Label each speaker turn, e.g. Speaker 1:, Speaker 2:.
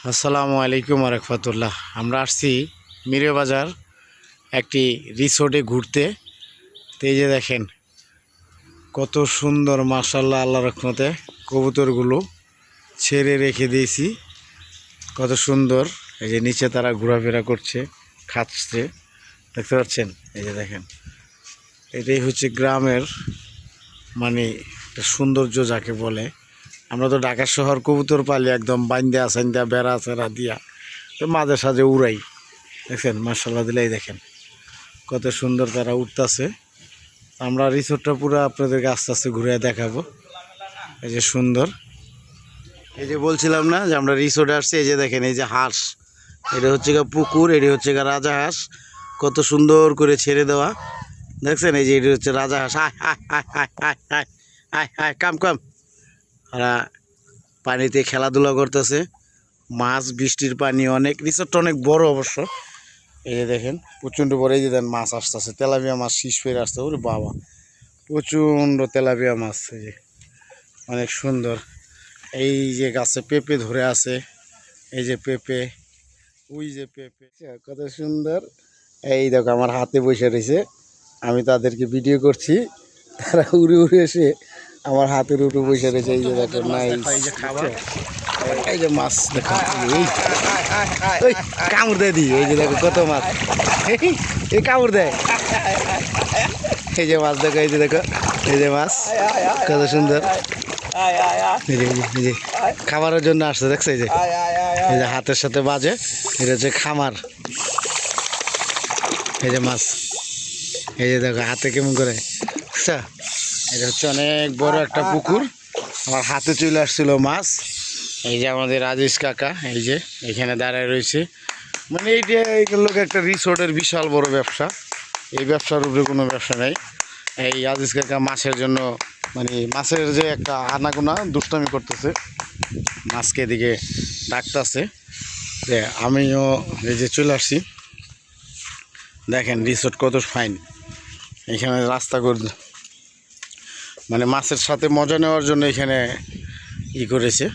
Speaker 1: আসসালামু আলাইকুম রহমতুল্লাহ। আমরা আসছি মিরে বাজার একটি রিসোর্টে ঘুরতে। তো এই যে দেখেন কত সুন্দর, মাশাআল্লাহ, আল্লাহ রহমতে কবুতরগুলো ছেড়ে রেখে দিয়েছি। কত সুন্দর, এই যে নিচে তারা ঘোরাফেরা করছে, খাচ্ছে, দেখতে পাচ্ছেন। এই যে দেখেন, এটাই হচ্ছে গ্রামের মানে একটা সৌন্দর্য যাকে বলে। আমরা তো ঢাকা শহর কবুতর পালি একদম বাইন্দা সাইন্দা বেড়া চেরা দিয়া, তো মাঝে সাঝে উড়াই। দেখছেন মাশাআল্লাহ দিলাই, দেখেন কত সুন্দর তারা উঠতেছে। আমরা রিসোর্টটা পুরো আপনাদেরকে আস্তে আস্তে ঘুরে দেখাবো। এই যে সুন্দর, এই যে বলছিলাম না যে আমরা রিসোর্টে আসছি। এই যে দেখেন, এই যে হাঁস, এটা হচ্ছে গা পুকুর, এটি হচ্ছে গা রাজা হাঁস, কত সুন্দর করে ছেড়ে দেওয়া। দেখছেন, এই যে এটি হচ্ছে রাজা হাঁস। আয় আয় আয় আয় আয় আয় আয় আয় কাম কাম। ওরা পানিতে খেলাধুলা করতেছে। মাছ, বৃষ্টির পানি অনেক, রিসোর্টটা অনেক বড় অবশ্য। এই যে দেখেন প্রচণ্ড বড়। এই যে দেন মাছ আসতেছে, তেলাপিয়া মাছ শীষ ফেরে আসতে। ওরে বাবা, প্রচণ্ড তেলাপিয়া মাছ। এই যে অনেক সুন্দর। এই যে গাছে পেঁপে ধরে আছে, এই যে পেঁপে, ওই যে পেঁপে, কত সুন্দর। এই দেখো আমার হাতে বসে রয়েছে, আমি তাদেরকে ভিডিও করছি, তারা উড়ে উড়ে এসে আমার হাতের উপরে বসে রয়েছে। এই যে দেখো নাইস, এই যে মাছ দেখো, এই কামড় দেয় দিই। এই যে দেখো কত মাছ, এই কামড় দেয়। এই যে মাছ দেখো, এই যে দেখো, এই যে মাছ কত সুন্দর। এই যে খাবারের জন্য আসছে, দেখছো। এই যে হাতের সাথে বাজে, এটা হচ্ছে খামার। এই যে মাছ, এই যে দেখো হাতে কেমন করে। আচ্ছা, এটা হচ্ছে অনেক বড় একটা পুকুর, আমার হাতে চলে আসছিল মাছ। এই যে আমাদের আজিজ কাকা, এই যে এখানে দাঁড়ায় রয়েছে। মানে এইটা লোক একটা রিসোর্টের বিশাল বড় ব্যবসা। এই ব্যবসার উপরে কোনো ব্যবসা নেই। এই আজিজ কাকা মাছের জন্য, মানে মাছের যে একটা আনাগোনা দুষ্টামি করতেছে, মাছকে এদিকে ডাকতেছে। যে আমিও এই যে চলে আসছি। দেখেন রিসোর্ট কত ফাইন। এখানে রাস্তা মানে মাছের সাথে মজা নেওয়ার জন্য এখানে করেছে।